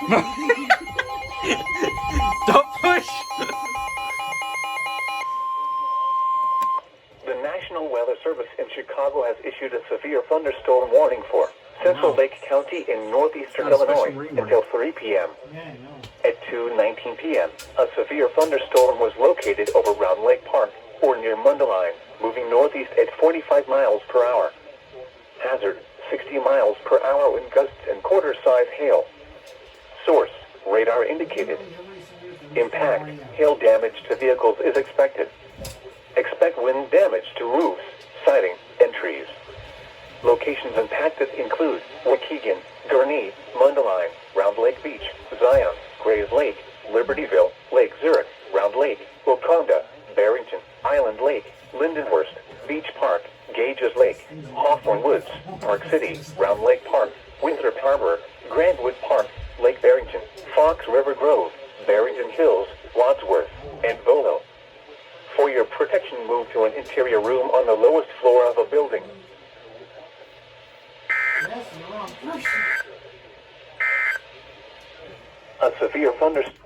Don't push! The National Weather Service in Chicago has issued a severe thunderstorm warning for Central Lake County in northeastern Illinois until 3 p.m. At 2:19 p.m., a severe thunderstorm was located over Round Lake Park or near Mundelein, moving northeast at 45 miles per hour. Hazard, 60 miles per hour wind gusts and quarter-size hail. Source, radar indicated. Impact, hail damage to vehicles is expected. Expect wind damage to roofs, siding, and trees. Locations impacted include Waukegan, Gurnee, Mundelein, Round Lake Beach, Zion, Grays Lake, Libertyville, Lake Zurich, Round Lake, Waconda, Barrington, Island Lake, Lindenhurst, Beach Park, Gages Lake, Hawthorne Woods, Park City, Round Lake Park, Winthrop Harbor, Grandwood Park, Lake Barrington, Fox River Grove, Barrington Hills, Wadsworth, and Volo. For your protection, move to an interior room on the lowest floor of a building. A severe thunderstorm